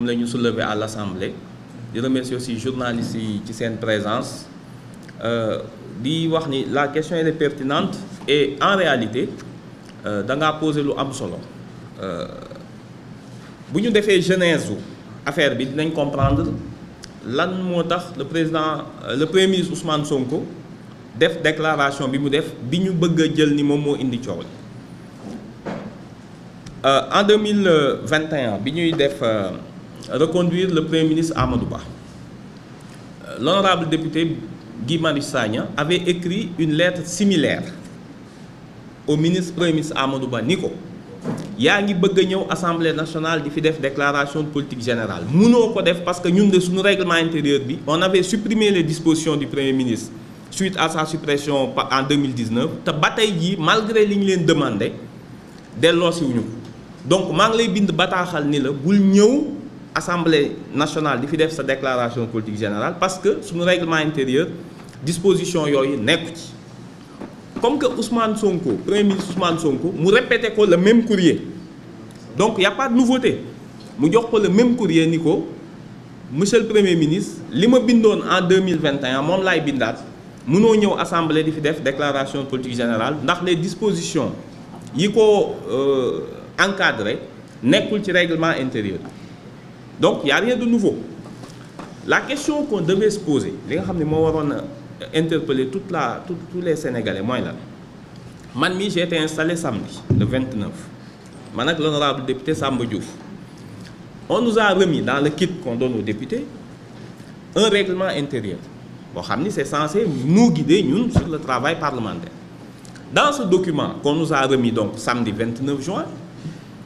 la ñu soulevé à l'Assemblée di remercier aussi journalistes yi ci seen présence di wax ni la question elle est pertinente et en réalité da ngaa poser lu am solo bu ñu defee genèse affaire bi dinañ comprendre lan moo tax le premier ministre Ousmane Sonko def déclaration bi mu def bi ñu bëgg a jël ni moom moo indi coow li en 2021 bi ñuy def reconduire le premier ministre Amadou Ba, l'honorable député Guy Marius Sagna avait écrit une lettre similaire au premier ministre Amadou Ba ni ko yaa ngi bëgg a ñëw assemblée nationale di fi def déclaration de politique générale mënoo ko def parce que ñun de suñu règlement intérieur bi on avait supprimé les dispositions du premier ministre suite à sa suppression en 2019 te ba tey jii malgré li ñu leen demandé delloosiwuñu ko donc maa ngi lay bind bataaxal ni la bul ñëw assemblée nationale di fi def sa déclaration de politique générale parce que suñu règlement intérieur disposition yooyu nekku ci comme que Ousmane Sonko premier ministre Ousmane Sonko mu répété ko le même courrier donc y a pas de nouveauté mu jox ko le même courrier ni ko monsieur le premier ministre li ma bindoon en 2021 moom laay bindaat mënoo ñëw assemblée di fi def déclaration de politique générale ndax les dispositions yi ko encadré nekkul ci règlement intérieur donc y a rien de nouveau la question qu'on devait se poser li nga xam ne moo waroon a interpeller tous les Sénégalais mooy lan man mii j'ai été installé samedi le 29 man ak l'honorable député Samba Diouf on nous a remis dans le kit qu'on donne aux députés un règlement intérieur boo xam ni c'est censé nous guider ñun sur le travail parlementaire dans ce document qu'on nous a remis donc samedi 29 juin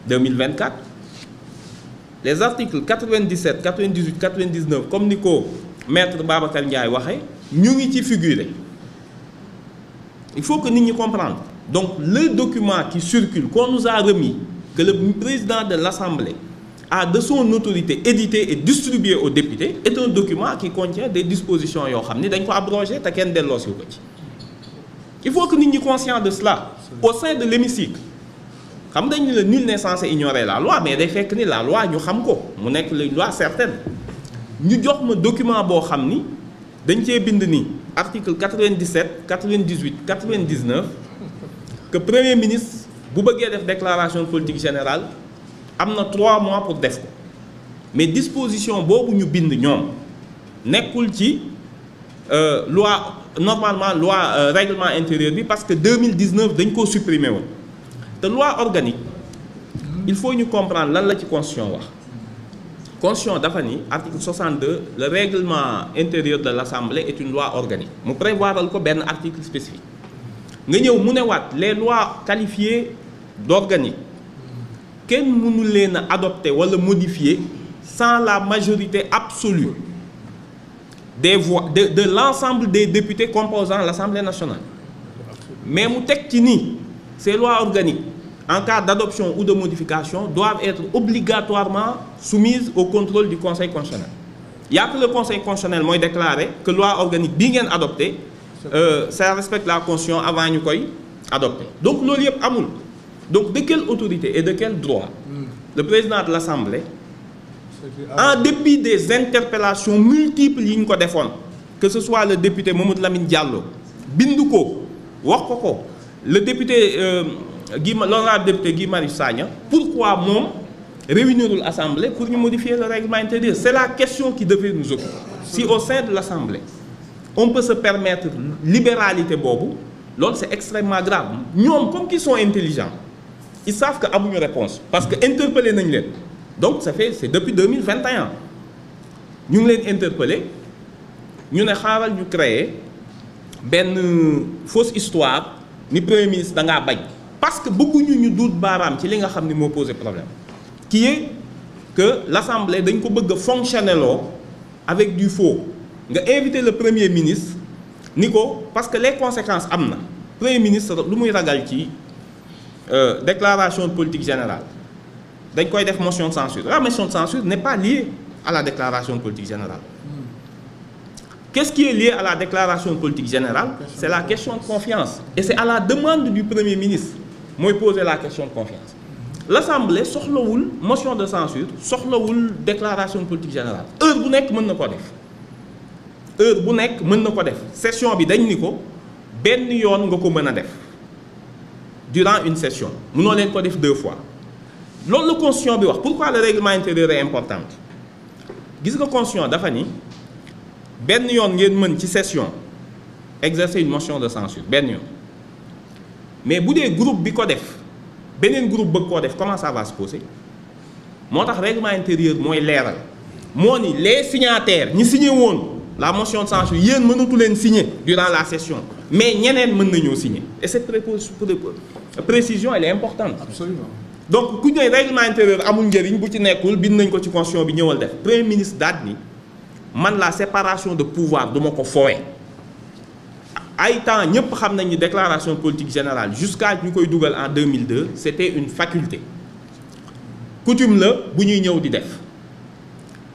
2024 les articles 97 98 99 comme ni ko maître Babacar Ndiaye waxee ñu ngi ci figurer il faut que nit ñi comprendre donc le document qui circule qu'on nous a remis que le président de l'Assemblée a de son autorité édité et distribué aux députés est un document qui contient des dispositions yoo xam ni dañ ko abrogé te kenn delloosiwu ko ci il faut que nit ñi conscient de cela au sein de l'hémicycle xam dañ ni la nul n'est censé ignorer la loi mais day fekk ni la loi ñu xam ko mu nekk la loi certaine ñu jox ma document boo xam ni dañ cee bind ni article 97 98 99 que premier ministre bu bëggee def déclaration de politique générale am na 3 mois pour def ko mais disposition boobu ñu bind ñoom nekkul ci loi normalement loi règlement intérieur bi parce que 2019 dañ koo supprimer woon te loi organique il faut ñu comprendre lan la ci constitution wax constitution dafa ni article 62 le règlement intérieur de l'Assemblée est une loi organique mu prévoiral ko benn article spécifique nga ñëw mu ne waat les lois qualifiées d'organique kenn mënu leen a adopter wala modifier sans la majorité absolue des voix de l'ensemble des députés composant l'Assemblée nationale mais mu teg ci ni ces lois organiques en cas d'adoption ou de modification doivent être obligatoirement soumises au contrôle du Conseil constitutionnel. Il y a que le Conseil constitutionnel mooy déclarer que loi organique bii ngeen adopté ça respecte la Constitution avant ñu koy adopter donc loolu yëpp amul donc de quelle autorité et de quel droit le président de l'Assemblée en dépit des interpellations multiples yi ñu ko defoon que ce soit le député Mamadou Lamine Diallo bindu ko wax ko le député l'honorable député Guy Marius Sagna pourquoi moom réunirul Assemblée pour ñu modifier le règlement intérieur c'est la question qui devait nous occuper si au sein de l'Assemblée on peut se permettre libéralité boobu loolu c'est extrêmement grave ñoom comme qu'ils sont intelligents ils savent que amuñu réponse parce que interpellé nañ leen donc c'est depuis 2021 ñu ngi leen interpellé ñu ne xaaral ñu créer benn fausse histoire ni premier ministre da ngaa bañ parce que bëgguñu ñu duut baaraam ci li nga xam ni moo posé problème qui est que l'Assemblée dañ ko bëgg a fonctionner loo avec du faux nga inviter le premier ministre ni ko parce que les conséquences am na premier ministre lu muy ragal ci déclaration de politique générale dañ koy def motion de censure la motion de censure n'est pas liée à la déclaration de politique générale qu'est-ce qui est lié à la déclaration de politique générale c'est la question de confiance et c'est à la demande du premier ministre mooy poser la question de confiance l'Assemblée soxlawul motion de censure soxlawul déclaration politique générale heure bu nekk mën na ko def heure bu nekk mën na ko def session bi dañ ni ko benn yoon nga ko mën a def durant une session mënoo leen ko def 2 fois loolu la constitution bi wax. Pourquoi le règlement intérieur est important gis nga constitution dafa ni benn yoon ngeen mën ci session exercer une motion de censure benn yoon mais bu dee groupe bi ko def beneen groupe bëgg koo def comment ça va se passer moo tax règlement intérieur mooy leeral moo ni les signataires ñi signé woon la motion de censure yéen mënatu leen signer durant la session mais ñeneen mën nañoo signer et cette précision elle est importante. Absolument. Donc ku ñëw règlement intérieur amul njëriñ bu ci nekkul bind nañ ko ci constitution bi ñëwal def premier ministre daal ni man la séparation de pouvoir du ma ko foowe ay temps ñëpp xam nañ ni déclaration politique générale jusqu'à ñu koy dugal en 2002 c'était une faculté coutume la bu ñuy ñëw di def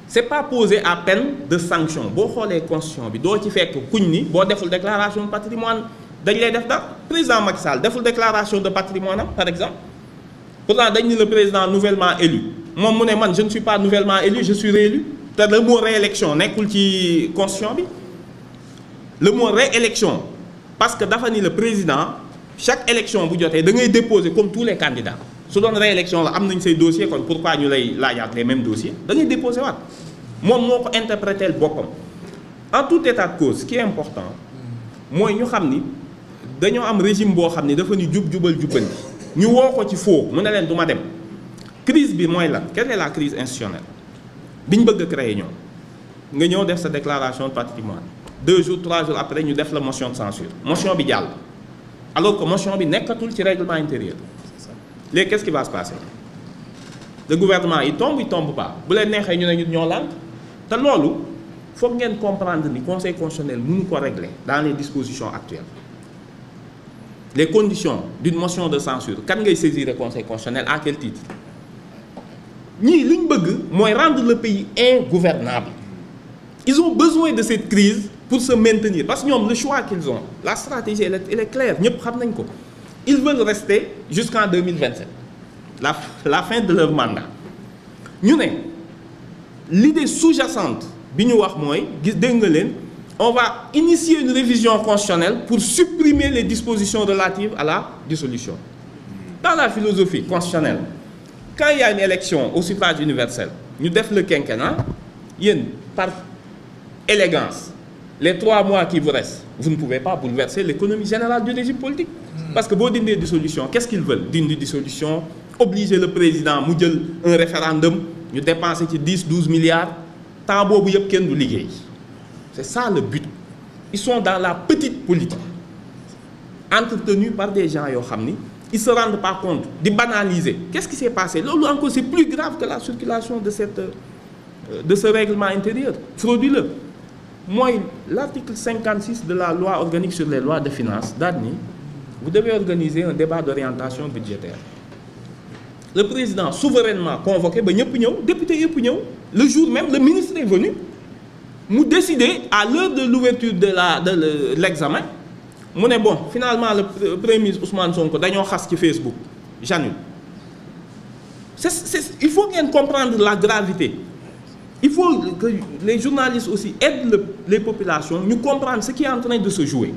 c'est pas posé à peine de sanction boo xoolee constitution bi doo ci fekk kuñ ni boo deful déclaration de patrimoine dañ lay def dara. Président Macky Sall deful déclaration de patrimoine am par exemple pourtant dañ ni le président nouvellement élu moom mu ne man je ne suis pas nouvellement élu je suis réélu te le mot réélection nekkul ci constitution bi le mot réélection parce que dafa ni le président chaque élection bu jotee da ngay déposer comme tous les candidats su doon réélection la am nañ say dossiers kon pourquoi ñu lay laajaat les mêmes dossiers da ngay déposer waat moom moo ko interpréter boppam. En tout état de cause ce qui est important mooy ñu xam ni dañoo am régime boo xam ni dafa ni jubal jubbanti ñu woo ko ci faux mu ne leen du ma dem crise bi mooy lan quelle est la crise institutionnelle bi ñu bëgg a créer ñoom nga ñëw def sa déclaration de patrimoine 2 jours 3 jours après ñu def la motion de censure motion bi jàll alors que motion bi nekkatul ci règlement intérieur léegi qu'est-ce qui va se passer le gouvernement il tombe pas bu leen neexee ñu ne ñun ñoo lànk te loolu foog ngeen comprendre ni conseil constitutionnel mënu ko régler dans les dispositions actuelles les conditions d'une motion de censure kan ngay saisir le conseil constitutionnel à quel titre ñii li ñu bëgg mooy rendre le pays ingouvernable ils ont besoin de cette crise pour se maintenir parce que ñoom le choix qu'ils ont la stratégie elle est claire ñëpp xam nañ ko ils veulent rester jusqu'en 2027 la fin de leur mandat ñu ne l'idée sous-jacente bi ñu wax mooy gis dégg nga leen on va initier une révision constitutionnelle pour supprimer les dispositions relatives à la dissolution. Dans la philosophie constitutionnelle quand il y a une élection au suffrage universel ñu def le quinquennat yéen par élégance les 3 mois qui vous restent vous ne pouvez pas bouleverser l'économie générale du régime politique parce que boo dindee dissolution qu'est-ce qu'ils veulent dindi dissolution obliger le président mu jël un référendum ñu dépenser ci 10-12 milliards temps boobu yëpp kenn du liggéey c'est ça le but ils sont dans la petite politique entretenus par des gens yoo xam ni ils se rendent pas compte di banaliser qu'est-ce qui s'est passé loolu encore c'est plus grave que la circulation de ce règlement intérieur frauduleux mooy l'article 56 de la loi organique sur les lois de finances daal ni vous devez organiser un débat d'orientation budgétaire le président souverainement convoqué ba ñëpp ñëw député yëpp ñëw le jour même le ministre est venu mu décider à l'heure de l'ouverture de l'examen mu ne bon finalement le premier ministre Ousmane Sonko dañoo xas ci Facebook j'annule il faut ngeen comprendre la gravité il faut que les journalistes aussi aident les populations ñu comprendre ce qui est en train de se jouer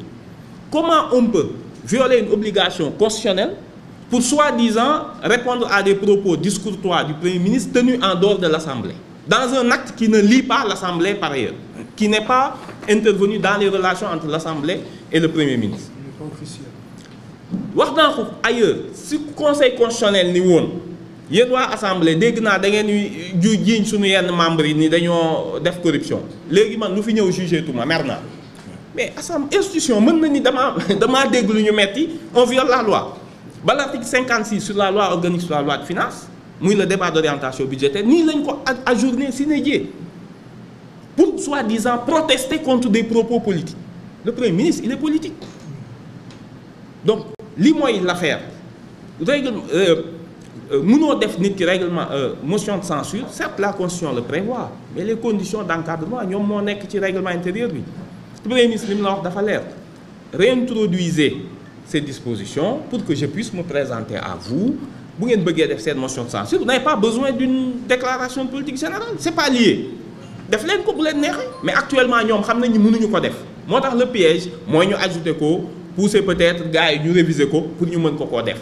comment on peut violer une obligation constitutionnelle pour soi-disant répondre à des propos discourtois du Premier ministre tenus en dehors de l'Assemblée dans un acte qui ne lie pas l'Assemblée par ailleurs qui n'est pas intervenu dans les relations entre l'Assemblée et le Premier ministre wax naa ko ailleurs si conseil constitutionnel ni woon yéen waa assemblée dégg naa da ngeen ju jiiñ suñu yenn membres yi ni dañoo def corruption léegi man lu fi ñëw jugé tuma mer naa mais assemblée institution mën na ni damaa dégg lu ñu metti on viole la loi ba l'article 56 sur la loi organique sur la loi de finances muy le débat d'orientation budgétaire nii lañ ko ajourné sine die pour soi-disant protester contre des propos politiques le Premier ministre il est politique donc li mooy l'affaire règle mënoo def nit ki règlement motion de censure certes la constitution le prévoit mais les conditions d'encadrement ñoom moo nekk ci règlement intérieur bi Premier ministre li mu la wax dafa leer réintroduisez ces dispositions pour que je puisse me présenter à vous bu ngeen bëggee def seen motion de censure vous n'avez pas besoin d'une déclaration de politique générale c'est pas lié def leen ko bu leen neexee mais actuellement ñoom xam nañ ni mënuñu ko def moo tax le piège mooy ñu ajouter ko pousser peut-être gars yi ñu réviser ko pour ñu mën ko koo def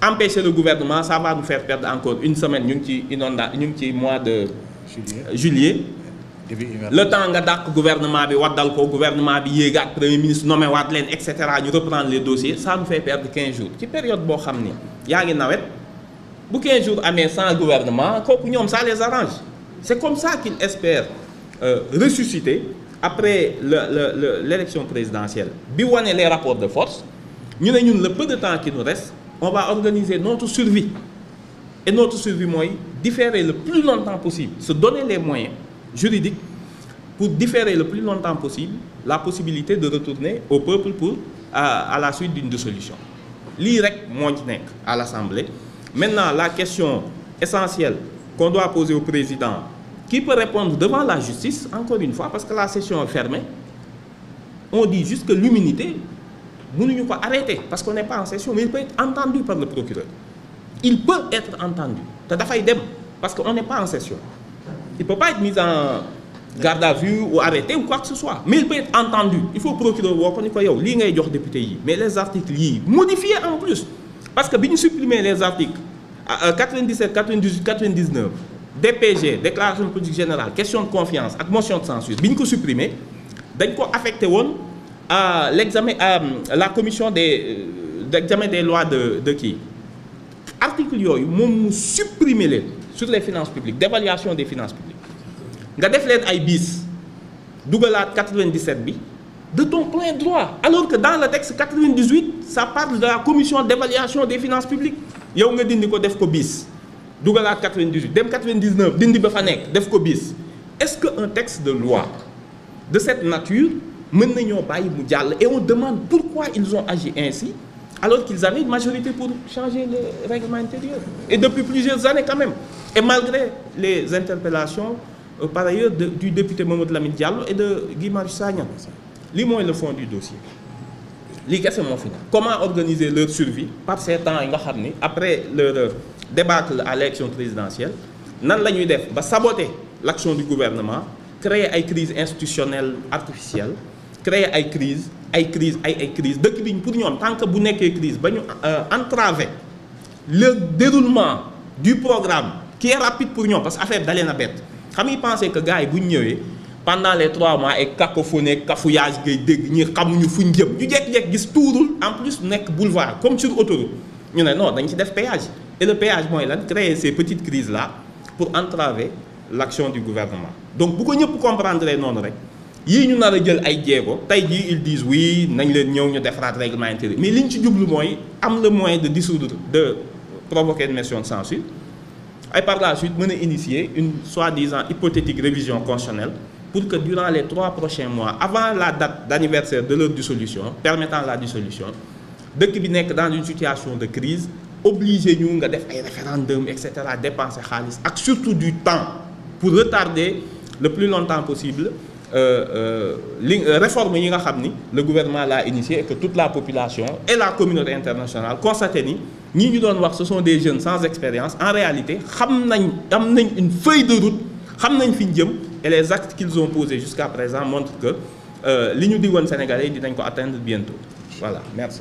empêcher le gouvernement ça va nous faire perdre encore une semaine ñu ngi ci mois de juillet le temps nga dàq gouvernement bi waddal ko gouvernement bi yéegaat premier ministre nommé waat leen et cetera ñu reprendre les dossiers ça nous fait perdre 15 jours ci période boo xam ni yaa ngi nawet bu 15 jours amee sans gouvernement kooku ñoom ça les arrange c'est comme ça qu'ils espèrent ressusciter après l'élection présidentielle bi wane les rapports de force ñu ne ñun le peu de temps qui nous reste on va organiser notre survie et notre survie mooy différer le plus longtemps possible se donner les moyens juridiques pour différer le plus longtemps possible la possibilité de retourner au peuple pour à la suite d'une dissolution lii rek moo ci nekk à l'Assemblée. Maintenant la question essentielle qu'on doit poser au président qui peut répondre devant la justice encore une fois parce que la session est fermée on dit juste que l'immunité mënuñu ko arrêter parce qu'on n'est pas en session mais il peut être entendu par le procureur il peut être entendu te dafay dem parce que on n'est pas en session il peut pas être mis en garde à vue ou arrêté ou quoi que ce soit mais il peut être entendu il faut procureur woo ko ni ko yow lii ngay jox député yi mais les articles yii modifiés en plus parce que bi ñu supprimer les articles 97 98 99 DPG déclaration de politique générale question de confiance ak motion de censure bi ñu ko supprimer dañ ko affecté woon à l'examen la commission d'examen des lois de kii article yooyu moom mu supprimer leen sur les finances publiques d'évaluation des finances publiques nga def leen ay bis dugalaat 97 bi de ton plein droit alors que dans le texte 98 ça parle de la commission d'évaluation des finances publiques yow nga dindi ko def ko bis dugalaat 98 dem 99 dindi ba fa nekk def ko bis est-ce que un texte de loi de cette nature mën nañoo bàyyi mu jàll et on demande pourquoi ils ont agi ainsi alors qu'ils avaient une majorité pour changer le règlement intérieur et depuis plusieurs années quand même et malgré les interpellations par ailleurs du député Mamadou Lamine Diallo et de Guy Marius Sagna lii mooy le fond du dossier lii kese moo fi nekk comment organiser leur survie par ces temps yi nga xam ni après leur débâcle à l'élection présidentielle nan la ñuy def ba saboter l'action du gouvernement créer ay crises institutionnelles artificielles créer ay crises dëkk bi pour ñoom tant que bu nekkee crise ba ñu entraver le déroulement du programme qui est rapide pour ñoom parce que affaire dalee na bett xam nga penser que gars yi bu ñu ñëwee pendant les 3 mois ay cacophonie cafouillage ngay dégg ñi xamuñu fu ñu jëm ñu jékki-jékki gis tuurul en plus nekk boulevard comme sur autoroute ñu ne non dañ ci def péage et le péage mooy lan créer ces petites crises là pour entraver l'action du gouvernement donc bu ko ñëpp comprendre noonu rek yii ñu nar a jël ay jéego tey jii ils disent oui nañ leen ñëw ñu defaraat règlement intérieur mais li ñu ci jublu mooy am le moyen de dissoudre de provoquer une motion de censure et par la suite mën a initier une soi-disant hypothétique révision constitutionnelle pour que durant les 3 prochains mois avant la date d'anniversaire de leur dissolution permettant la dissolution dëkk bi nekk dans une situation de crise obligé ñu nga def ay référendum et cetera dépenser xaalis ak surtout du temps pour retarder le plus longtemps possible réforme yi nga xam ni le gouvernement l'a initié et que toute la population et la communauté internationale constaté ni ñii ñu doon wax ce sont des jeunes sans expérience en réalité am nañ une feuille de route xam nañ fi ñu jëm et les actes qu'ils ont posés jusqu'à présent montrent que li ñu digoon Sénégalais dinañ ko atteindre bientôt voilà merci.